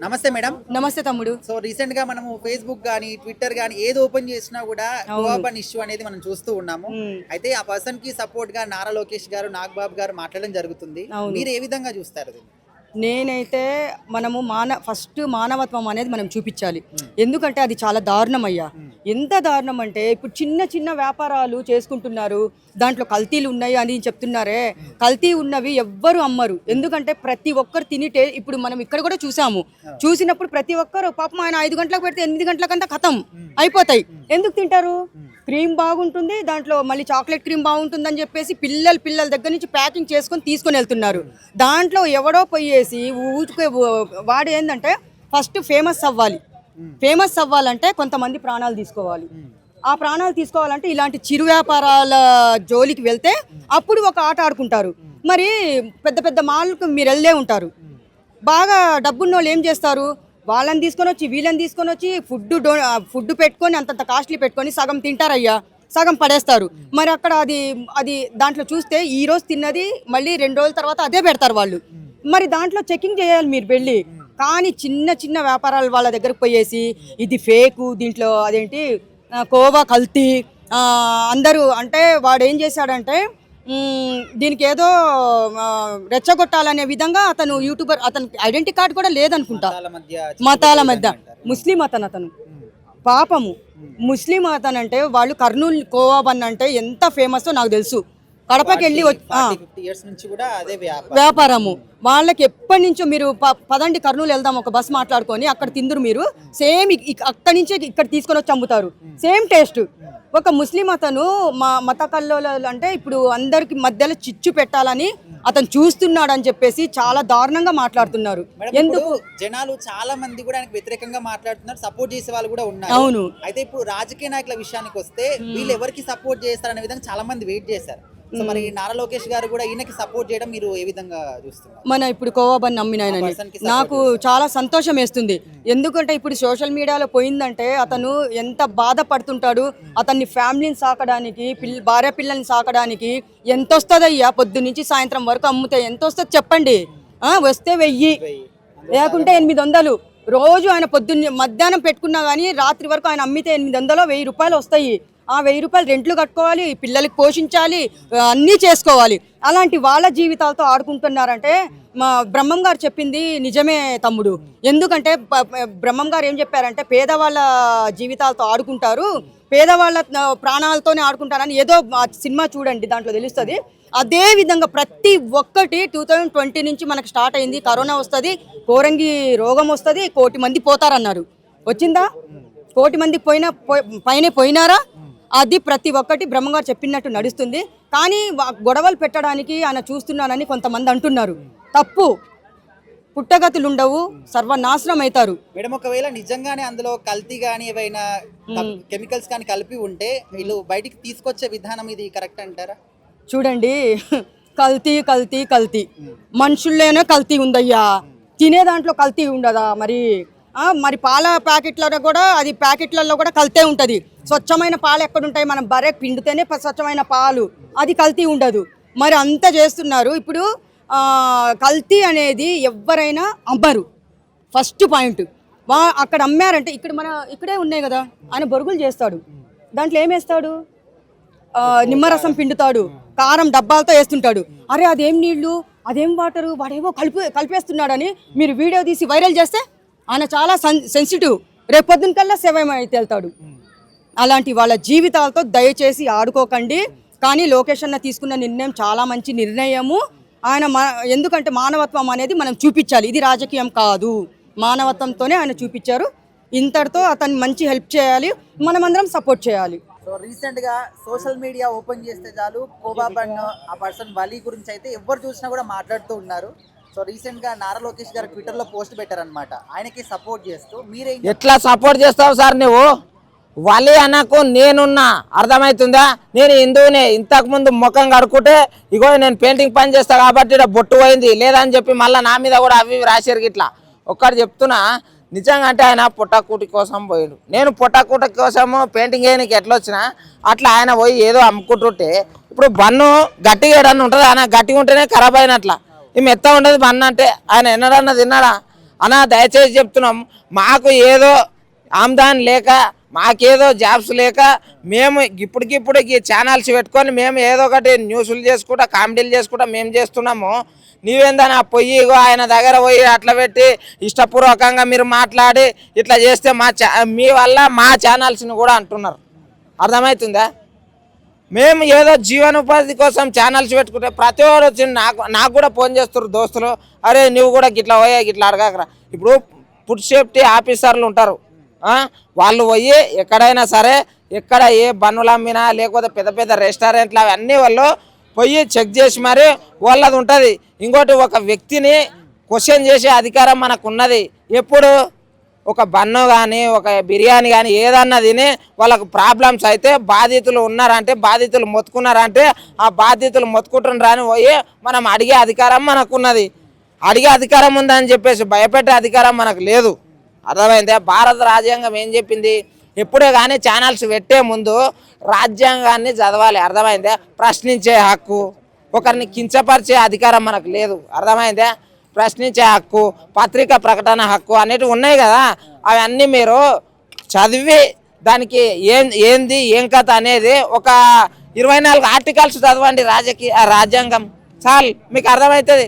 నమస్తే మేడం. నమస్తే తమ్ముడు. సో రీసెంట్ గా మనము ఫేస్బుక్ గానీ ట్విట్టర్ గానీ ఏది ఓపెన్ చేసినా కూడా కోఆపన్ ఇష్యూ అనేది మనం చూస్తూ ఉన్నాము. అయితే ఆ పర్సన్ కి సపోర్ట్ గా నారా లోకేష్ గారు, నాగబాబు గారు మాట్లాడడం జరుగుతుంది. మీరు ఏ విధంగా చూస్తారు దీన్ని? నేనైతే మనము ఫస్ట్ మానవత్వం అనేది మనం చూపించాలి. ఎందుకంటే అది చాలా దారుణం అయ్యా. ఎంత దారుణం అంటే ఇప్పుడు చిన్న చిన్న వ్యాపారాలు చేసుకుంటున్నారు, దాంట్లో కల్తీలు ఉన్నాయి అని చెప్తున్నారే. కల్తీ ఉన్నవి ఎవ్వరు అమ్మరు. ఎందుకంటే ప్రతి ఒక్కరు తినిటే ఇప్పుడు మనం ఇక్కడ కూడా చూసినప్పుడు ప్రతి ఒక్కరు పాపం ఆయన 5 గంటలకు పెడితే 8 గంటలకంతా ఖతం అయిపోతాయి. ఎందుకు తింటారు? క్రీమ్ బాగుంటుంది, దాంట్లో మళ్ళీ చాక్లెట్ క్రీమ్ బాగుంటుందని చెప్పేసి పిల్లల దగ్గర నుంచి ప్యాకింగ్ చేసుకొని తీసుకొని వెళ్తున్నారు. దాంట్లో ఎవడో పోయేసి ఊరికే వాడు ఏంటంటే ఫస్ట్ ఫేమస్ అవ్వాలంటే కొంతమంది ప్రాణాలు తీసుకోవాలి. ఆ ప్రాణాలు తీసుకోవాలంటే ఇలాంటి చిరు వ్యాపారాల జోలికి వెళ్తే అప్పుడు ఒక ఆట ఆడుకుంటారు. మరి పెద్ద పెద్ద మాల్కు మీరు వెళ్ళే ఉంటారు. బాగా డబ్బున్నోళ్ళు ఏం చేస్తారు? వాళ్ళని తీసుకొని వచ్చి వీళ్ళని తీసుకొని వచ్చి ఫుడ్ పెట్టుకొని అంతంత కాస్ట్లీ పెట్టుకొని సగం తింటారయ్యా, సగం పడేస్తారు. మరి అక్కడ అది దాంట్లో చూస్తే ఈ రోజు తిన్నది మళ్ళీ 2 రోజుల తర్వాత అదే పెడతారు వాళ్ళు. మరి దాంట్లో చెకింగ్ చేయాలి మీరు వెళ్ళి. కానీ చిన్న చిన్న వ్యాపారాలు వాళ్ళ దగ్గరకు పోయేసి ఇది ఫేకు, దీంట్లో అదేంటి కోవా కల్తీ, అందరూ అంటే వాడు ఏం చేశాడంటే దీనికి ఏదో రెచ్చగొట్టాలనే విధంగా అతను యూట్యూబర్, అతనికి ఐడెంటిటీ కార్డు కూడా లేదనుకుంటా. మతాల మధ్య ముస్లిం అతను పాపము ముస్లిం అతను అంటే వాళ్ళు కర్నూలు కోవా బన్ అంటే ఎంత ఫేమస్ నాకు తెలుసు. కడపకి వెళ్ళి వ్యాపారము వాళ్ళకి ఎప్పటి నుంచో. మీరు పదండి కర్నూలు వెళ్దాం, ఒక బస్ మాట్లాడుకొని అక్కడ తిందురు మీరు. సేమ్ అక్కడి నుంచే ఇక్కడ తీసుకొని వచ్చి అమ్ముతారు, సేమ్ టేస్ట్. ఒక ముస్లిం అతను మా మత కల్లోలు అంటే ఇప్పుడు అందరికి మధ్యలో చిచ్చు పెట్టాలని అతను చూస్తున్నాడు అని చెప్పేసి చాలా దారుణంగా మాట్లాడుతున్నారు. ఎందుకు జనాలు చాలా మంది కూడా ఆయనకు వ్యతిరేకంగా మాట్లాడుతున్నారు, సపోర్ట్ చేసే వాళ్ళు కూడా ఉన్నారు. అవును. అయితే ఇప్పుడు రాజకీయ నాయకుల విషయానికి వస్తే వీళ్ళు ఎవరికి సపోర్ట్ చేస్తారనే విధంగా చాలా మంది వెయిట్ చేశారు. సో మరి నారా లోకేష్ గారు కూడా ఈయనకి సపోర్ట్ చేయడం మీరు ఏ విధంగా చూస్తున్నారు? మన ఇప్పుడు కోవా బన్ నమ్మినాయనని నాకు చాలా సంతోషం వేస్తుంది. ఎందుకంటే ఇప్పుడు సోషల్ మీడియాలో పోయిందంటే అతను ఎంత బాధపడుతుంటాడు. అతన్ని ఫ్యామిలీని సాకడానికి, భార్య పిల్లల్ని సాకడానికి ఎంత వస్తుందయ్యా? పొద్దు నుంచి సాయంత్రం వరకు అమ్మితే ఎంత వస్తుంది చెప్పండి? వస్తే 1000, లేకుంటే 800. రోజు ఆయన మధ్యాహ్నం పెట్టుకున్నా కానీ రాత్రి వరకు ఆయన అమ్మితే 800, 1000 రూపాయలు వస్తాయి. ఆ 1000 రూపాయలు రెంట్లు కట్టుకోవాలి, పిల్లలకి పోషించాలి, అన్నీ చేసుకోవాలి. అలాంటి వాళ్ళ జీవితాలతో ఆడుకుంటున్నారంటే మా బ్రహ్మం గారు చెప్పింది నిజమే తమ్ముడు. ఎందుకంటే బ్రహ్మం గారు ఏం చెప్పారంటే పేదవాళ్ళ జీవితాలతో ఆడుకుంటారు, పేదవాళ్ళ ప్రాణాలతోనే ఆడుకుంటారని. ఏదో సినిమా చూడండి, దాంట్లో తెలుస్తుంది. అదే విధంగా ప్రతి ఒక్కటి 2020 నుంచి మనకు స్టార్ట్ అయింది. కరోనా వస్తుంది, కోరంగి రోగం వస్తుంది, 1 కోటి మంది పోతారన్నారు. వచ్చిందా? 1 కోటి మంది పైన పోయినారా? అది ప్రతి ఒక్కటి బ్రహ్మంగారు చెప్పినట్టు నడుస్తుంది. కానీ గొడవలు పెట్టడానికి ఆయన చూస్తున్నానని కొంతమంది అంటున్నారు. తప్పు. పుట్టగతులు ఉండవు, సర్వనాశనం అవుతారు. మేడం, ఒకవేళ నిజంగానే అందులో కల్తీ కానీ ఏవైనా కెమికల్స్ కానీ కలిపి ఉంటే వీళ్ళు బయటికి తీసుకొచ్చే విధానం ఇది కరెక్ట్ అంటారా? చూడండి, కల్తీ మనుషుల్లోనే కల్తీ ఉందయ్యా. తినే దాంట్లో కల్తీ ఉండదా? మరి పాల ప్యాకెట్లలో కూడా అది ప్యాకెట్లలో కూడా కల్తీ ఉంటుంది. స్వచ్ఛమైన పాలు ఎక్కడుంటాయి? మనం బరే పిండితేనే స్వచ్ఛమైన పాలు, అది కల్తీ ఉండదు. మరి అంత చేస్తున్నారు. ఇప్పుడు కల్తీ అనేది ఎవరైనా అమ్మరు. ఫస్ట్ పాయింట్ అక్కడ అమ్మారంటే ఇక్కడే ఉన్నాయి కదా. ఆయన బొరుగులు చేస్తాడు, దాంట్లో ఏమేస్తాడు? నిమ్మరసం పిండుతాడు, కారం డబ్బాలతో వేస్తుంటాడు. అరే అదేం నీళ్లు, అదేం వాటరు, వాడేమో కలిపేస్తున్నాడని మీరు వీడియో తీసి వైరల్ చేస్తే ఆయన చాలా సెన్సిటివ్. రేపొద్దున కల్లా సేవమైతే వెళ్తాడు. అలాంటి వాళ్ళ జీవితాలతో దయచేసి ఆడుకోకండి. కానీ లోకేష్ అన్న తీసుకున్న నిర్ణయం చాలా మంచి నిర్ణయము. ఆయన ఎందుకంటే మానవత్వం అనేది మనం చూపించాలి. ఇది రాజకీయం కాదు, మానవత్వంతోనే ఆయన చూపించారు. ఇంతటితో అతన్ని మంచి హెల్ప్ చేయాలి, మనమందరం సపోర్ట్ చేయాలి. సో రీసెంట్ గా సోషల్ మీడియా ఓపెన్ చేస్తే చాలు కోవా బన్ ఆ పర్సన్ వలీ గురించి అయితే ఎవరు చూసినా కూడా మాట్లాడుతూ ఉన్నారు. సో రీసెంట్ గా నారా లోకేష్ గారు ట్విట్టర్ లో పోస్ట్ పెట్టారనమాట, ఆయనకి సపోర్ట్ చేస్తూ. మీరేం ఎట్లా సపోర్ట్ చేస్తావు సార్? నువ్వు వలి అనకు, నేనున్నా, అర్థమవుతుందా? నేను హిందువునే. ఇంతకు ముందు ముఖం కడుక్కుంటే ఇగో నేను పెయింటింగ్ పని చేస్తా కాబట్టి ఇక్కడ బొట్టు పోయింది లేదని చెప్పి మళ్ళీ నా మీద కూడా అవి రాశారు. ఇట్లా ఒక్కటి చెప్తున్నా, నిజంగా అంటే ఆయన పొట్టకూటి కోసం పోయాడు. నేను పొట్టకూటి కోసము పెయింటింగ్ వేయడానికి ఎట్లా వచ్చినా అట్లా ఆయన పోయి ఏదో అమ్ముకుంటుంటే ఇప్పుడు బన్ను గట్టిగా ఏడన్నా ఉంటుంది, ఆయన గట్టిగా ఉంటేనే ఖరాబ్ అయినట్లా. ఈ మెత్త ఉండదు బన్ను అంటే. ఆయన ఎన్నడన్నా తిన్నాడా? అన్నా దయచేసి చెప్తున్నాం, మాకు ఏదో ఆమ్దాన్ లేక మాకేదో జాబ్స్ లేక మేము ఇప్పటికిప్పుడు ఈ ఛానల్స్ పెట్టుకొని మేము ఏదో ఒకటి న్యూస్లు చేసుకుంటా కామెడీలు చేసుకుంటా మేము చేస్తున్నాము. నీవేందని పొయ్యి ఇగో ఆయన దగ్గర పోయి అట్లా పెట్టి ఇష్టపూర్వకంగా మీరు మాట్లాడి ఇట్లా చేస్తే మీ వల్ల మా ఛానల్స్ని కూడా అంటున్నారు. అర్థమవుతుందా? మేము ఏదో జీవనోపాధి కోసం ఛానల్స్ పెట్టుకుంటే ప్రతి వాడు వచ్చి నాకు కూడా ఫోన్ చేస్తారు దోస్తులు, అరే నువ్వు కూడా గిట్లా పోయా గిట్లా అడగకరా. ఇప్పుడు ఫుడ్ సేఫ్టీ ఆఫీసర్లు ఉంటారు, వాళ్ళు పోయి ఎక్కడైనా సరే ఎక్కడ ఏ బండ్లు అమ్మినా లేకపోతే పెద్ద పెద్ద రెస్టారెంట్లు అవన్నీ వాళ్ళు పోయి చెక్ చేసి మరి వాళ్ళది ఉంటుంది. ఇంకోటి ఒక వ్యక్తిని క్వశ్చన్ చేసే అధికారం మనకు ఉన్నది. ఎప్పుడు ఒక బన్ను కానీ ఒక బిర్యానీ కానీ ఏదన్నా తిని వాళ్ళకు ప్రాబ్లమ్స్ అయితే బాధితులు ఉన్నారంటే బాధితులు మొత్తుకున్నారంటే ఆ బాధితులు మొత్తుకుంటున్నారు అని పోయి మనం అడిగే అధికారం మనకున్నది. అడిగే అధికారం ఉందని చెప్పేసి భయపెట్టే అధికారం మనకు లేదు. అర్థమైందే? భారత రాజ్యాంగం ఏం చెప్పింది? ఎప్పుడే కానీ ఛానల్స్ పెట్టే ముందు రాజ్యాంగాన్ని చదవాలి. అర్థమైందే? ప్రశ్నించే హక్కు, ఒకరిని కించపరిచే అధికారం మనకు లేదు. అర్థమైందే? ప్రశ్నించే హక్కు, పత్రికా ప్రకటన హక్కు అనేటివి ఉన్నాయి కదా, అవన్నీ మీరు చదివి దానికి ఏంది ఏం కథ అనేది ఒక 24 ఆర్టికల్స్ చదవండి రాజ్యాంగం చాలు, మీకు అర్థమవుతుంది.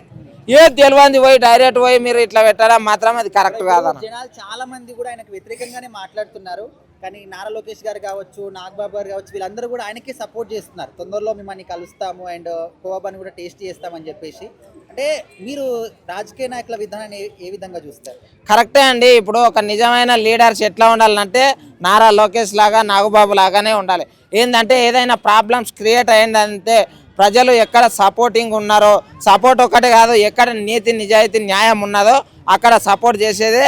ఏది తెలియంది పోయి డైరెక్ట్ పోయి మీరు ఇట్లా పెట్టడం మాత్రం అది కరెక్ట్ కాదన్న. జనాలు చాలా మంది కూడా ఆయనకు వ్యతిరేకంగానే మాట్లాడుతున్నారు. కానీ నారా లోకేష్ గారు కావచ్చు, నాగబాబు గారు కావచ్చు, వీళ్ళందరూ కూడా ఆయనకే సపోర్ట్ చేస్తున్నారు. తొందరలో మిమ్మల్ని కలుస్తాము అండ్ కోబాని కూడా టేస్ట్ చేస్తామని చెప్పేసి. అంటే మీరు రాజకీయ నాయకుల విధానాన్ని ఏ విధంగా చూస్తారు? కరెక్టే అండి. ఇప్పుడు ఒక నిజమైన లీడర్స్ ఎట్లా ఉండాలంటే నారా లోకేష్ లాగా నాగబాబు లాగానే ఉండాలి. ఏంటంటే ఏదైనా ప్రాబ్లమ్స్ క్రియేట్ అయిందంటే ప్రజలు ఎక్కడ సపోర్టింగ్ ఉన్నారో, సపోర్ట్ ఒకటే కాదు, ఎక్కడ నీతి నిజాయితీ న్యాయం ఉన్నదో అక్కడ సపోర్ట్ చేసేదే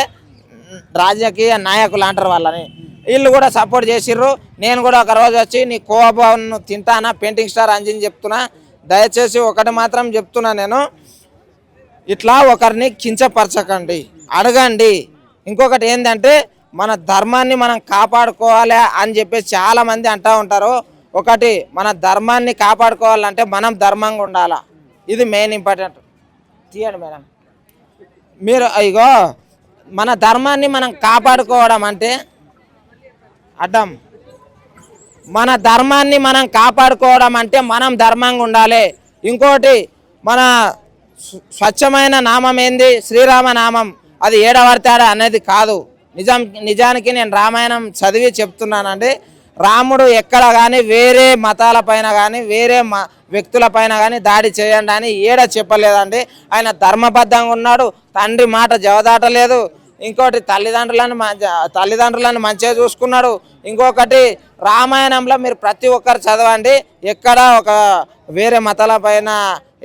రాజకీయ నాయకులు అంటారు వాళ్ళని. వీళ్ళు కూడా సపోర్ట్ చేసిర్రు. నేను కూడా ఒక రోజు వచ్చి నీ కోబాను తింటానా పెయింటింగ్ స్టార్ అంజిని చెప్తున్నా. దయచేసి ఒకటి మాత్రం చెప్తున్నా, నేను ఇట్లా ఒకరిని కించపరచకండి, అడగండి. ఇంకొకటి ఏంటంటే మన ధర్మాన్ని మనం కాపాడుకోవాలి అని చెప్పేసి చాలామంది అంటూ ఉంటారు. ఒకటి, మన ధర్మాన్ని కాపాడుకోవాలంటే మనం ధర్మంగా ఉండాలా, ఇది మెయిన్ ఇంపార్టెంట్. తీయండి మేడం మీరు. ఇగో మన ధర్మాన్ని మనం కాపాడుకోవడం అంటే అడ్డం, మన ధర్మాన్ని మనం కాపాడుకోవడం అంటే మనం ధర్మంగా ఉండాలి. ఇంకోటి, మన స్వచ్ఛమైన నామం ఏంది? శ్రీరామ నామం. అది ఏడవర్తాడా అనేది కాదు. నిజానికి నేను రామాయణం చదివి చెప్తున్నానండి. రాముడు ఎక్కడ కానీ వేరే మతాలపైన కానీ వేరే వ్యక్తులపైన కానీ దాడి చేయండి అని ఏడ చెప్పలేదండి. ఆయన ధర్మబద్ధంగా ఉన్నాడు, తండ్రి మాట జవదాటలేదు. ఇంకోటి, తల్లిదండ్రులను మంచిగా చూసుకున్నాడు. ఇంకొకటి, రామాయణంలో మీరు ప్రతి ఒక్కరు చదవండి, ఎక్కడ ఒక వేరే మతాలపైన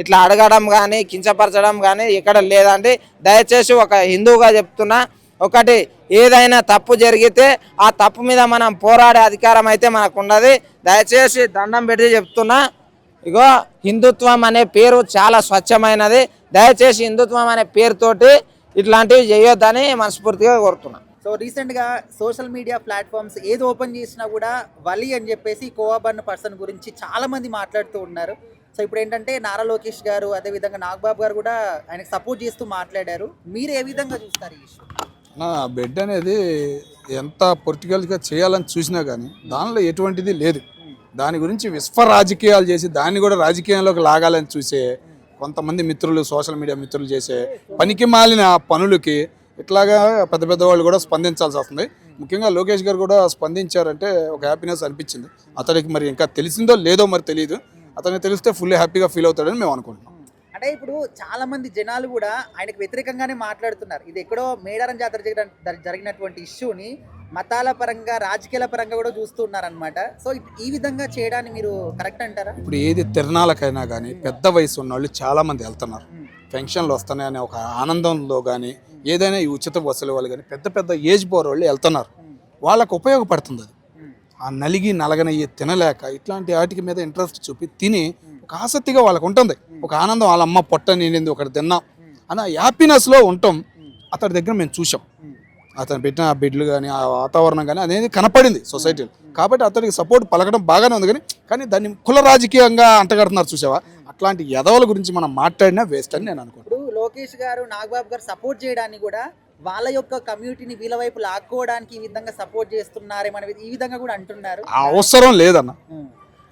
ఇట్లా అడగడం కానీ కించపరచడం కానీ ఎక్కడ లేదండి. దయచేసి ఒక హిందువుగా చెప్తున్నా, ఒకటి, ఏదైనా తప్పు జరిగితే ఆ తప్పు మీద మనం పోరాడే అధికారం అయితే మనకు ఉన్నది. దయచేసి దండం పెట్టి చెప్తున్నా, ఇగో హిందుత్వం అనే పేరు చాలా స్వచ్ఛమైనది. దయచేసి హిందుత్వం అనే పేరుతోటి ఇట్లాంటివి చేయొద్దని మనస్ఫూర్తిగా కోరుతున్నా. సో రీసెంట్గా సోషల్ మీడియా ప్లాట్ఫామ్స్ ఏది ఓపెన్ చేసినా కూడా వలి అని చెప్పేసి కోవాబన్న పర్సన్ గురించి చాలామంది మాట్లాడుతూ ఉన్నారు. సో ఇప్పుడు ఏంటంటే నారా లోకేష్ గారు అదేవిధంగా నాగబాబు గారు కూడా ఆయనకు సపోర్ట్ చేస్తూ మాట్లాడారు. మీరు ఏ విధంగా చూస్తారు ఈ ఇష్యూ? నా బెడ్ అనేది ఎంత పొలిటికల్గా చేయాలని చూసినా కానీ దానిలో ఎటువంటిది లేదు. దాని గురించి విశ్వ రాజకీయాలు చేసి దాన్ని కూడా రాజకీయంలోకి లాగాలని చూసే కొంతమంది మిత్రులు, సోషల్ మీడియా మిత్రులు చేసే పనికి మాలిన పనులకి ఇట్లాగా పెద్ద పెద్ద వాళ్ళు కూడా స్పందించాల్సి వస్తుంది. ముఖ్యంగా లోకేష్ గారు కూడా స్పందించారంటే ఒక హ్యాపీనెస్ అనిపించింది. అతనికి మరి ఇంకా తెలిసిందో లేదో మరి తెలియదు. అతనికి తెలిస్తే ఫుల్ హ్యాపీగా ఫీల్ అవుతాడని మేము అనుకుంటున్నాం. అంటే ఇప్పుడు చాలా మంది జనాలు కూడా ఆయనకు వ్యతిరేకంగానే మాట్లాడుతున్నారు. ఇది ఎక్కడో మేడారం జాతర జరిగినటువంటి ఇష్యూని మతాల పరంగా రాజకీయాల పరంగా కూడా చూస్తున్నారనమాట. సో ఈ విధంగా చేయడానికి మీరు కరెక్ట్ అంటారా? ఇప్పుడు ఏది తిరణాలకైనా కానీ పెద్ద వయసు ఉన్న వాళ్ళు చాలామంది వెళ్తున్నారు. పెన్షన్లు వస్తున్నాయనే ఒక ఆనందంలో కానీ ఏదైనా ఈ ఉచిత బస్సుల వాళ్ళు కానీ పెద్ద పెద్ద ఏజ్ పోర్ వాళ్ళు వెళ్తున్నారు. వాళ్ళకు ఉపయోగపడుతుంది అది. ఆ నలగనయ్యి తినలేక ఇట్లాంటి వాటికి మీద ఇంట్రెస్ట్ చూపి తిని ఒక ఆసక్తిగా వాళ్ళకు ఉంటుంది. ఒక ఆనందం, వాళ్ళ అమ్మ పొట్ట నిండింది ఒకటి తిన్నాం అన్న హ్యాపీనెస్లో ఉంటాం. అతడి దగ్గర మేము చూసాం. అతను పెట్టిన ఆ బిడ్లు కానీ ఆ వాతావరణం కానీ అనేది కనపడింది సొసైటీలో. కాబట్టి అతడికి సపోర్ట్ పలకడం బాగానే ఉంది. కానీ దాన్ని కుల రాజకీయంగా అంటగడుతున్నారు చూసావా. అట్లాంటి యదవుల గురించి మనం మాట్లాడినా వేస్ట్ అని నేను అనుకుంటున్నాను. ఇప్పుడు లోకేష్ గారు నాగబాబు గారు సపోర్ట్ చేయడానికి కూడా వాళ్ళ యొక్క కమ్యూనిటీని వీళ్ళ వైపు లాక్కోవడానికి ఈ విధంగా సపోర్ట్ చేస్తున్నారేమో ఈ విధంగా కూడా అంటున్నారు. అవసరం లేదన్న,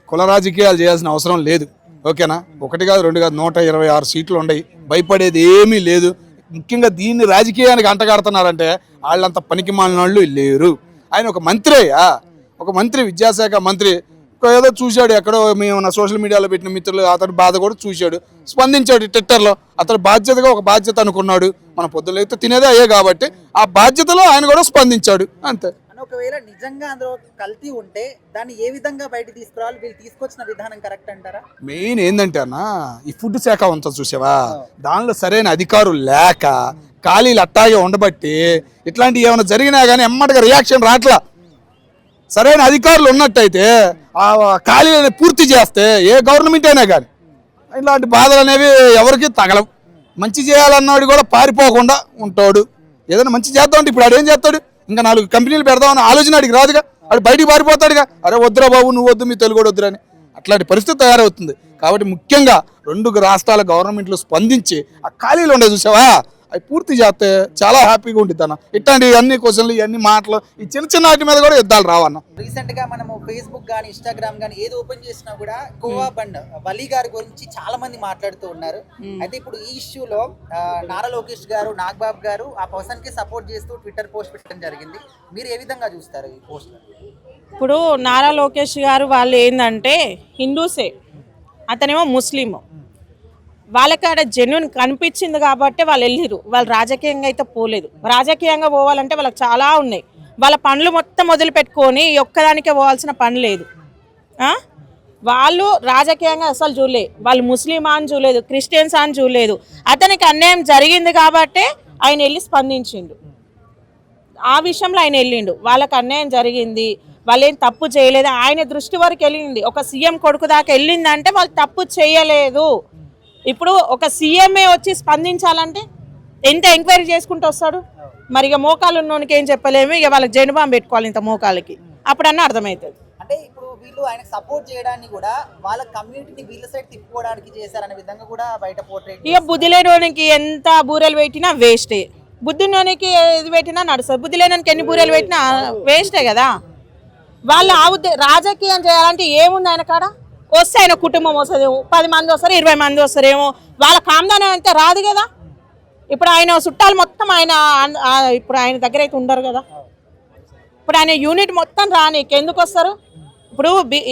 కుల రాజకీయాలు చేయాల్సిన అవసరం లేదు. ఓకేనా, 1 కాదు 2 కాదు 126 సీట్లు ఉన్నాయి, భయపడేది ఏమీ లేదు. ముఖ్యంగా దీన్ని రాజకీయానికి అంటగడుతున్నారంటే వాళ్ళంత పనికి మాలిన వాళ్ళు లేరు. ఆయన ఒక మంత్రియా, ఒక మంత్రి, విద్యాశాఖ మంత్రి. ఏదో చూశాడు ఎక్కడో మేము నా సోషల్ మీడియాలో పెట్టిన మిత్రులు, అతడి బాధ కూడా చూశాడు, స్పందించాడు ట్విట్టర్లో. అతడు బాధ్యతగా ఒక బాధ్యత అనుకున్నాడు. మన పొద్దులైతే తినేదే అయ్యే కాబట్టి ఆ బాధ్యతలో ఆయన కూడా స్పందించాడు, అంతే. ఒకవేళ నిజంగా అందులో కల్తీ ఉంటే దాన్ని ఏ విధంగా బయట తీసుకురావాలి, వీళ్ళు తీసుకొచ్చిన విధానం కరెక్ట్ అంటారా? మెయిన్ ఏంటంటే అన్న, ఈ ఫుడ్ శాఖ ఉంటుంది చూసావా, దానిలో సరైన అధికారులు లేక ఖాళీలు అట్టాగే ఉండబట్టి ఇట్లాంటివి ఏమైనా జరిగినా కానీ ఎమ్మటిగా రియాక్షన్ రాట్లా. సరైన అధికారులు ఉన్నట్టయితే ఆ ఖాళీలను పూర్తి చేస్తే ఏ గవర్నమెంట్ అయినా కానీ ఇలాంటి బాధలు అనేవి ఎవరికి తగలవు. మంచి చేయాలన్నాడు కూడా పారిపోకుండా ఉంటాడు. ఏదైనా మంచి చేద్దామంటే ఇప్పుడు ఆడు ఏం చేస్తాడు, ఇంకా 4 కంపెనీలు పెడదామని ఆలోచన అడిగి రాదుగా, ఆడు బయటికి పారిపోతాడుగా. అరే వద్దురా బాబు, నువ్వు వద్దు, మీ తెలుగు వద్దురని. అట్లాంటి పరిస్థితి తయారవుతుంది. కాబట్టి ముఖ్యంగా 2 రాష్ట్రాల గవర్నమెంట్లు స్పందించి ఆ ఖాళీలు ఉండే చూసావా, అవి పూర్తి చేస్తే చాలా హ్యాపీగా ఉంటుంది అన్న. ఇట్లాంటి అన్ని క్వశ్చన్లు, ఇవన్నీ మాటలు, ఈ చిన్న వాటి మీద కూడా యుద్ధాలు రావన్న. రీసెంట్ గా మనము ఫేస్బుక్ కానీ ఇన్స్టాగ్రామ్ కానీ ఏది ఓపెన్ చేసినా కూడా కోవా బండ్ వలీ గారి గురించి చాలా మంది మాట్లాడుతూ ఉన్నారు. అయితే ఇప్పుడు ఈ ఇష్యూలో నారా లోకేష్ గారు, నాగబాబు గారు ఆ పర్సన్ కి సపోర్ట్ చేస్తూ ట్విట్టర్ పోస్ట్ పెట్టడం జరిగింది. మీరు ఏ విధంగా చూస్తారు ఈ పోస్ట్? ఇప్పుడు నారా లోకేష్ గారు వాళ్ళు ఏంటంటే హిందూసే, అతనేమో ముస్లిం. వాళ్ళకి ఆడ జెన్యున్ కనిపించింది కాబట్టి వాళ్ళు వెళ్ళిరు. వాళ్ళు రాజకీయంగా అయితే పోలేదు. రాజకీయంగా పోవాలంటే వాళ్ళకి చాలా ఉన్నాయి. వాళ్ళ పనులు మొత్తం వదిలిపెట్టుకొని ఒక్కదానికే పోవాల్సిన పని లేదు. వాళ్ళు రాజకీయంగా అసలు చూడలేదు. వాళ్ళు ముస్లిమా అని చూడలేదు, క్రిస్టియన్స్ అని చూడలేదు. అతనికి అన్యాయం జరిగింది కాబట్టే ఆయన వెళ్ళి స్పందించిండు. ఆ విషయంలో ఆయన వెళ్ళిండు. వాళ్ళకి అన్యాయం జరిగింది, వాళ్ళు ఏం తప్పు చేయలేదు, ఆయన దృష్టి వరకు వెళ్ళింది. ఒక సీఎం కొడుకు దాకా వెళ్ళిందంటే వాళ్ళు తప్పు చేయలేదు. ఇప్పుడు ఒక సీఎంఏ వచ్చి స్పందించాలంటే ఎంత ఎంక్వైరీ చేసుకుంటూ వస్తాడు. మరి ఇక మోకాలు ఉన్నోనికి ఏం చెప్పలేము, ఇక వాళ్ళకి జెండుబాం పెట్టుకోవాలి ఇంత మోకాలకి, అప్పుడన్నా అర్థమవుతుంది. అంటే ఇప్పుడు వీళ్ళు ఆయనకు సపోర్ట్ చేయడానికి కూడా వాళ్ళ కమ్యూనిటీని వీళ్ళ సైడ్ తిప్పుకోవడానికి చేశారనే విధంగా కూడా బయట పోర్ట్రేట్. ఇక బుద్ధి లేనోనికి ఎంత బూరెలు పెట్టినా వేస్టే, బుద్ధిలోనికి ఏది పెట్టినా నడుస్తుంది. బుద్ధి లేనోనికి ఎన్ని బూరెలు పెట్టినా వేస్టే కదా. వాళ్ళు రాజకీయం చేయాలంటే ఏముంది ఆయన కాడ? వస్తే ఆయన కుటుంబం వస్తుంది, 10 మంది వస్తారు, 20 మంది వస్తారేమో. వాళ్ళ కామ్దానం అంతే రాదు కదా. ఇప్పుడు ఆయన చుట్టాలు మొత్తం ఇప్పుడు ఆయన దగ్గర అయితే ఉండరు కదా. ఇప్పుడు ఆయన యూనిట్ మొత్తం రానీకి ఎందుకు వస్తారు?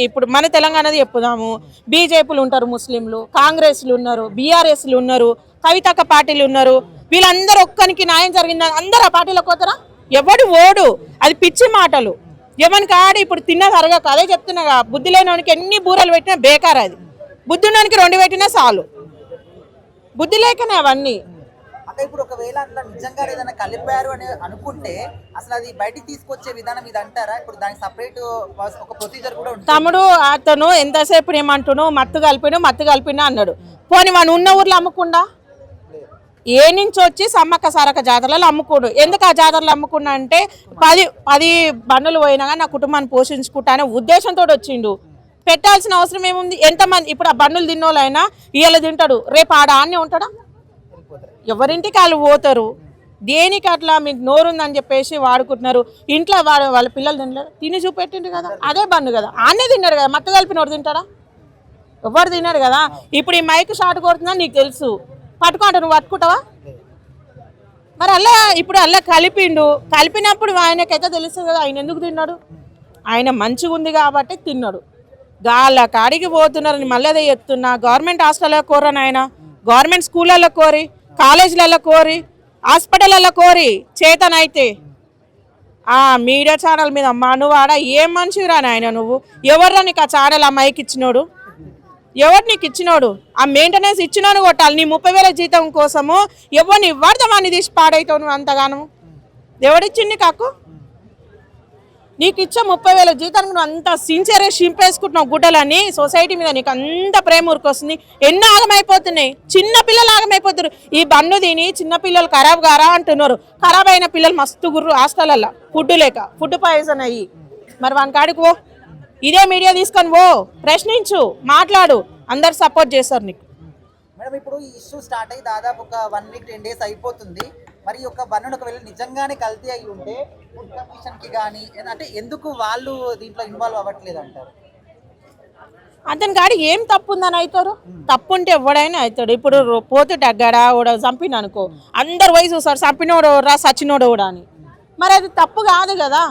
ఇప్పుడు మన తెలంగాణది చెప్పుదాము, బీజేపీలు ఉంటారు, ముస్లింలు, కాంగ్రెస్లు ఉన్నారు, బీఆర్ఎస్లు ఉన్నారు, కవితక్క పార్టీలు ఉన్నారు. వీళ్ళందరూ ఒక్కరికి న్యాయం జరిగిందని అందరు ఆ పార్టీలోకి పోతారా? ఎవడు ఓడు. అది పిచ్చి మాటలు. ఎవరికి ఆడి ఇప్పుడు తిన్నది అరగక. అదే చెప్తున్నా, బుద్ధి లేనివానికి ఎన్ని బూరలు పెట్టినా బేకార్. అది బుద్ధి ఉన్నవానికి 2 పెట్టినా చాలు. బుద్ధి లేకనే అవన్నీ. అంటే ఇప్పుడు ఒకవేళ అట్లా నిజంగా ఏదైనా కలిపారు అని అనుకుంటే అసలు అది బయటికి తీసుకొచ్చే విధానం ఇది అంటారా? ఇప్పుడు దానికి సపరేట్ ఒక ప్రొసీజర్ కూడా ఉంటుంది. తమ్ముడు అతను ఎంతసేపు ఏమంటును మత్తు కలిపినా అన్నాడు. పోనీ వాడు ఉన్న ఊర్లో అమ్ముకుండా ఏ నుంచి వచ్చి సమ్మక్క సారక్క జాతరలలో అమ్ముకోడు. ఎందుకు ఆ జాతరలు అమ్ముకున్నా అంటే 10 బండ్లు పోయినా కానీ నా కుటుంబాన్ని పోషించుకుంటా అనే ఉద్దేశంతో వచ్చిండు. పెట్టాల్సిన అవసరం ఏముంది? ఎంతమంది ఇప్పుడు ఆ బండ్లు తిన్నోళ్ళైనా ఇవాళ తింటాడు, రేపు ఆడ ఆన్నే ఉంటాడా? ఎవరింటికి వాళ్ళు పోతారు. దేనికి అట్లా మీకు నోరుందని చెప్పేసి వాడుకుంటున్నారు. ఇంట్లో వాళ్ళ పిల్లలు తినలేదు, తిని చూపెట్టిండు కదా, అదే బండు కదా, ఆన్నే తిన్నాడు కదా. మత్తు కలిపినోడు తింటాడా? ఎవరు తిన్నాడు కదా. ఇప్పుడు ఈ మైక్ షార్ట్ కొడుతుందని నీకు తెలుసు, పట్టుకుంటా, నువ్వు పట్టుకుంటావా? మరి ఇప్పుడు కలిపినప్పుడు ఆయనకైతే తెలుస్తుంది కదా ఆయన ఎందుకు తిన్నాడు. ఆయన మంచిగా ఉంది కాబట్టి తిన్నాడు. గాళ్ళ కాడికి పోతున్నారని మళ్ళీ అదే చెప్తున్నా. గవర్నమెంట్ హాస్టల్లో కోరని ఆయన, గవర్నమెంట్ స్కూళ్ళల్లో కోరి, కాలేజీలలో కోరి, హాస్పిటల్లో కోరి చేతనైతే మీడియా ఛానల్ మీద మనువాడ ఏం మనిషిరా ఆయన నువ్వు? ఎవర్రా నీకు ఆ ఛానల్ ఆ మైక్ ఇచ్చినోడు? ఎవరు నీకు ఇచ్చినోడు? ఆ మెయింటెనెన్స్ ఇచ్చినోడు కొట్టాలి. నీ 30,000 జీతం కోసము ఎవరిని వాడిని తీసి పాడైతావు నువ్వు అంతగాను. ఎవడిచ్చింది నీకు హక్కు? నీకు ఇచ్చే 30,000 జీతానికి నువ్వు అంత సిన్సియర్గా చింపేసుకుంటున్నావు గుడ్డలని. సొసైటీ మీద నీకు అంత ప్రేమ ఉరికొస్తుంది. ఎన్నో ఆగమైపోతున్నాయి, చిన్న పిల్లలు ఆగమైపోతున్నారు. ఈ బండ్లు తిని చిన్నపిల్లలు ఖరాబ్ కారా అంటున్నారు. ఖరాబ్ అయిన పిల్లలు మస్తు గుర్రు హాస్టల్లో ఫుడ్ లేక, ఫుడ్ పాయిజన్ అయ్యి. మరి వాని కాడికి పో, ఇదే మీడియా తీసుకొని పో, ప్రశ్నించు, మాట్లాడు, అందరు సపోర్ట్ చేస్తారు నీకు. మేడం ఇప్పుడు ఈ ఇష్యూ స్టార్ట్ అయ్యి దాదాపు ఒక 1 వీక్ 10 డేస్ అయిపోతుంది. మరి ఒక బండి ఒకవేళ నిజంగానే కల్తీ అయి ఉంటే ఫుడ్ కమిషన్కి కానీ అంటే ఎందుకు వాళ్ళు దీంట్లో ఇన్వాల్వ్ అవ్వట్లేదు అంటారు? అతని కాడి ఏం తప్పు ఉందని అవుతారు? తప్పు ఉంటే ఎవడైనా అవుతాడు. ఇప్పుడు పోతే డగ్గాడా ఓడ చంపిన అనుకో, అందరు పోయి చూస్తారు చంపినోడు రా సచ్చినోడు కూడా అని. మరి అది తప్పు కాదు కదా,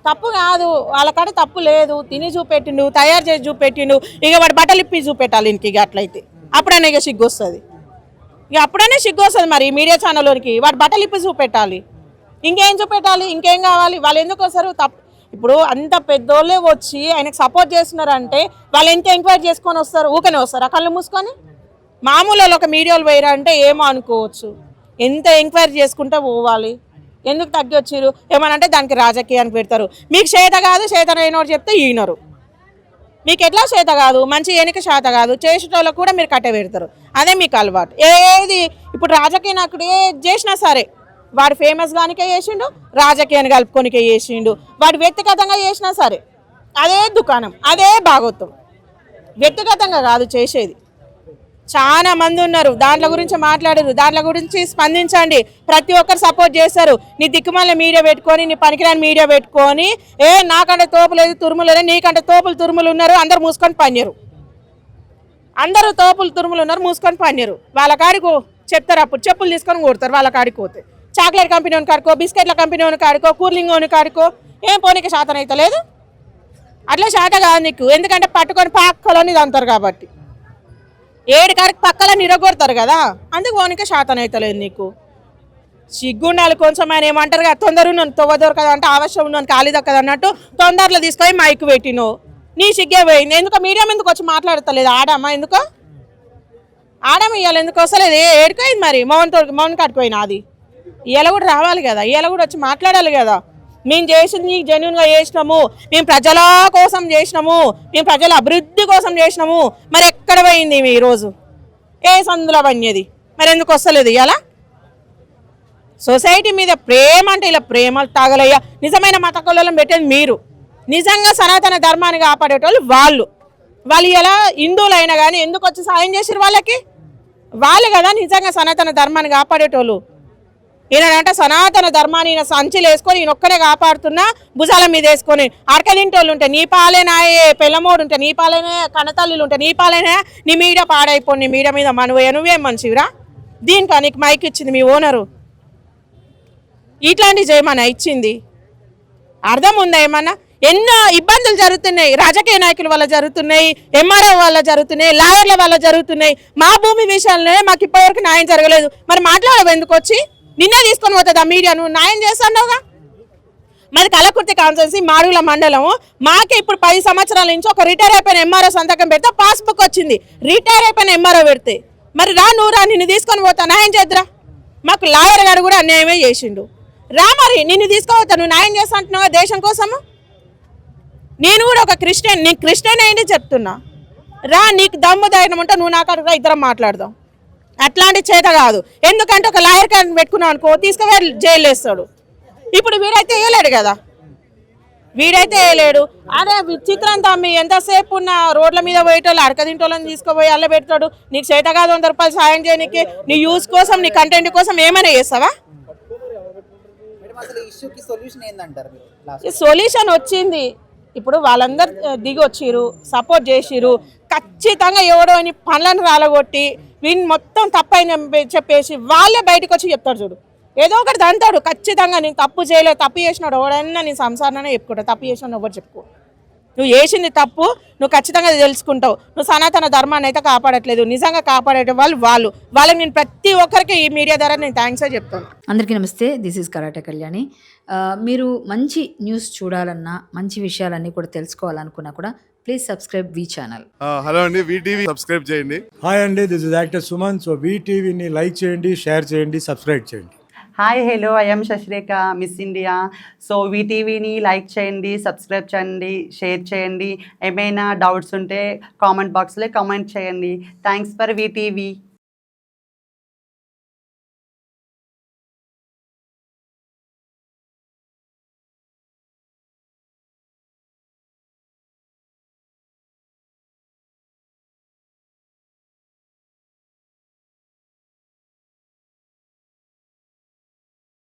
తప్పు కాదు. వాళ్ళ కాడ తప్పు లేదు. తిని చూపెట్టిండు, తయారు చేసి చూపెట్టిండు. ఇక వాడు బట్టలు ఇప్పి చూపెట్టాలి ఇంక. ఇక అట్లయితే అప్పుడైనా ఇక సిగ్గు వస్తుంది. ఇక అప్పుడైనా సిగ్గు వస్తుంది. మరి మీడియా ఛానల్లోనికి వాడు బట్టలు ఇప్పి చూపెట్టాలి. ఇంకేం చూపెట్టాలి? ఇంకేం కావాలి? వాళ్ళు ఎందుకు వస్తారు? తప్పు. ఇప్పుడు అంత పెద్దోళ్ళే వచ్చి ఆయనకు సపోర్ట్ చేస్తున్నారంటే వాళ్ళు ఎంత ఎంక్వైరీ చేసుకొని వస్తారు? ఊకనే వస్తారు కళ్ళు మూసుకొని. మామూలు ఒక మీడియాలో పోయారంటే ఏమో అనుకోవచ్చు, ఎంత ఎంక్వైరీ చేసుకుంటే పోవాలి. ఎందుకు తగ్గి వచ్చిరు ఏమనంటే దానికి రాజకీయానికి పెడతారు. మీకు చేత కాదు, చేతనైనోడు చెప్తే ఈయనరు. మీకు ఎట్లా చేత కాదు, మంచి ఎన్నిక చేత కాదు, చేసేటోళ్ళకు కూడా మీరు కట్ట పెడతారు. అదే మీకు అలవాటు. ఏది ఇప్పుడు రాజకీయ నాయకుడు ఏది చేసినా సరే వాడు ఫేమస్ గానికే చేసిండు, రాజకీయాన్ని కలుపుకొనికే చేసిండు. వాడు వ్యక్తిగతంగా చేసినా సరే అదే దుకాణం, అదే భాగవతం. వ్యక్తిగతంగా కాదు చేసేది. చాలా మంది ఉన్నారు దాంట్లో గురించి మాట్లాడారు, దాంట్లో గురించి స్పందించండి. ప్రతి ఒక్కరు సపోర్ట్ చేస్తారు. నీ దిక్కుమాల మీడియా పెట్టుకొని, నీ పనికిరాని మీడియా పెట్టుకొని, నాకంటే తోపు లేదు తురుములు లేదు, నీకంటే తోపులు తురుములు ఉన్నారు, అందరు మూసుకొని పనిరు. అందరూ తోపులు తురుములు ఉన్నారు, మూసుకొని పనిరు. వాళ్ళ కాడికి చెప్తారు, అప్పుడు చెప్పులు తీసుకొని కొడతారు. వాళ్ళ కాడికి పోతే చాక్లెట్ కంపెనీ అని కాడుకో, బిస్కెట్ల కంపెనీ అని కాడుకో, కూలింగ్ అని కాడుకో, ఏం పోనీకి శాతం అయితే లేదు. అట్లా శాత కాదు నీకు, ఎందుకంటే పట్టుకొని పక్కలని అంటారు కాబట్టి. ఏడు కాడికి పక్కల నిరగొడతారు కదా, అందుకు పోనీకి శాతం అయితే లేదు నీకు. సిగ్గుండాలి కొంచెం. ఆయన ఏమంటారు కదా, తొందర ఉన్నాను తొవ్వ దొరకదు అంటే అవసరం ఉన్నాను ఖాళీ దక్కదు అన్నట్టు తొందరలో తీసుకొని మైక్ పెట్టిను. నీ సిగ్గే పోయింది. ఎందుకో మీడియం ఎందుకు వచ్చి మాట్లాడతలేదు? ఆడమ్మా ఎందుకో ఆడమ్మ ఇవాళ ఎందుకు వస్తలేదు? ఏడుకోయింది మరి మౌన్ కట్టుకోయినా. అది ఇవాళ కూడా రావాలి కదా, ఇవాళ కూడా వచ్చి మాట్లాడాలి కదా. మేము చేసింది జెన్యున్గా చేసినాము, మేము ప్రజల కోసం చేసినాము, మేము ప్రజల అభివృద్ధి కోసం చేసినాము. మరి ఎక్కడ పోయింది ఈరోజు? ఏ సందులో పనిది? మరి ఎందుకు వస్తలేదు ఇవాళ? సొసైటీ మీద ప్రేమ అంటే ఇలా ప్రేమలు తాగలయ్యా. నిజమైన మత కులం పెట్టేది మీరు. నిజంగా సనాతన ధర్మాన్ని కాపాడేటోళ్ళు వాళ్ళు. ఇలా హిందువులు అయినా కానీ ఎందుకు వచ్చి సాయం చేసారు వాళ్ళకి? వాళ్ళు కదా నిజంగా సనాతన ధర్మాన్ని కాపాడేటోళ్ళు. ఈయనంటే సనాతన ధర్మాన్ని ఈయన సంచిలు వేసుకొని ఈయన ఒక్కడే కాపాడుతున్నా, భుజాల మీద వేసుకొని అడకదింటోళ్ళు ఉంటే నీ పాలేనాయే, పెళ్ళమోడు ఉంటే నీ పాలేనా, కన్నతల్లులు ఉంటే నీ పాలేనా, నీ మీడ పాడైపోయి నీ మీడ మీద మనవయ్య. నువ్వేం మనిషివిరా? దీనికా నీకు మైక్ ఇచ్చింది మీ ఓనరు? ఇట్లాంటివి చేయమన్నా ఇచ్చింది? అర్థం ఉందా ఏమన్నా? ఎన్నో ఇబ్బందులు జరుగుతున్నాయి, రాజకీయ నాయకుల వల్ల జరుగుతున్నాయి, ఎంఆర్ఓ వల్ల జరుగుతున్నాయి, లాయర్ల వల్ల జరుగుతున్నాయి. మా భూమి విషయాలనే మాకు ఇప్పటివరకు న్యాయం జరగలేదు. మరి మాట్లాడవు ఎందుకు వచ్చి? నిన్నే తీసుకొని పోతుంది ఆ మీడియా. నువ్వు న్యాయం చేస్తున్నావుగా. మరి కలకుర్తి కాన్స్టిట్యున్సీ మాడుగుల మండలం మాకే ఇప్పుడు 10 సంవత్సరాల నుంచి ఒక రిటైర్ అయిపోయిన ఎంఆర్ఓ సంతకం పెడితే పాస్బుక్ వచ్చింది. రిటైర్ అయిపోయిన ఎంఆర్ఓ పెడితే మరి నువ్వు నిన్ను తీసుకొని పోతా న్యాయం చేద్దురా. మాకు లాయర్ గారు కూడా అన్యాయమే చేసిండు. మరి నిన్ను తీసుకోవద్దా? నువ్వు న్యాయం చేస్తా అంటున్నావా దేశం కోసము? నేను కూడా ఒక క్రిస్టియన్, నీకు క్రిస్టియన్ అయింది చెప్తున్నా. నీకు దమ్ము ధైర్యం ఉంటే నువ్వు నాకు అడుగుతా, ఇద్దరం మాట్లాడదాం. అట్లాంటి చేత కాదు. ఎందుకంటే ఒక లాయర్ క్యాన్ పెట్టుకున్నావు అనుకో, తీసుకువెళ్ళి జైలు వేస్తాడు. ఇప్పుడు వీడైతే వేయలేడు కదా, వీడైతే వేయలేడు. అదే విచిత్రం తమ్మి. ఎంతసేపు ఉన్న రోడ్ల మీద పోయేటోళ్ళు అడకదింటోళ్ళని తీసుకుపోయి అల్ల పెడతాడు. నీకు చేత కాదు 100 రూపాయలు సాయం చేయడానికి, నీ యూస్ కోసం, నీ కంటెంట్ కోసం ఏమైనా చేస్తావా? సొల్యూషన్ వచ్చింది. ఇప్పుడు వాళ్ళందరు దిగి వచ్చిర్రు, సపోర్ట్ చేసిర్రు. ఖచ్చితంగా ఎవడో అని పనులను రాలగొట్టి వీళ్ళు మొత్తం తప్పని చెప్పేసి వాళ్ళే బయటకు వచ్చి చెప్తాడు. చూడు, ఏదో ఒకటి దంతాడు ఖచ్చితంగా. నేను తప్పు చేయలేదు, తప్పు చేసినాడు ఎవడన్నా నేను సంసారాన్ని చెప్పుకుంటా. తప్పు చేసినాడు ఎవరు చెప్పుకో. నువ్వు చేసింది తప్పు, నువ్వు ఖచ్చితంగా తెలుసుకుంటావు. నువ్వు సనాతన ధర్మాన్ని అయితే కాపాడట్లేదు. నిజంగా కాపాడే వాళ్ళకి నేను ప్రతి ఒక్కరికి ఈ మీడియా ద్వారా నేను థ్యాంక్స్ చెప్తాను. అందరికీ నమస్తే, దిస్ ఈజ్ కరాటే కళ్యాణి. మీరు మంచి న్యూస్ చూడాలన్నా, మంచి విషయాలన్నీ కూడా తెలుసుకోవాలనుకున్నా కూడా please subscribe the channel. Hello అండి, వీటీవీ సబ్స్క్రైబ్ చేయండి. హాయ్ అండి, this is actor Suman. So వీటీవీని లైక్ చేయండి, షేర్ చేయండి, సబ్స్క్రైబ్ చేయండి. Hi hello, I'm Sasirekha, miss India. So వీటీవీని లైక్ చేయండి, సబ్స్క్రైబ్ చేయండి, షేర్ చేయండి. ఏమైనా డౌట్స్ ఉంటే కామెంట్ బాక్స్లో కామెంట్ చేయండి. Thanks for VTV.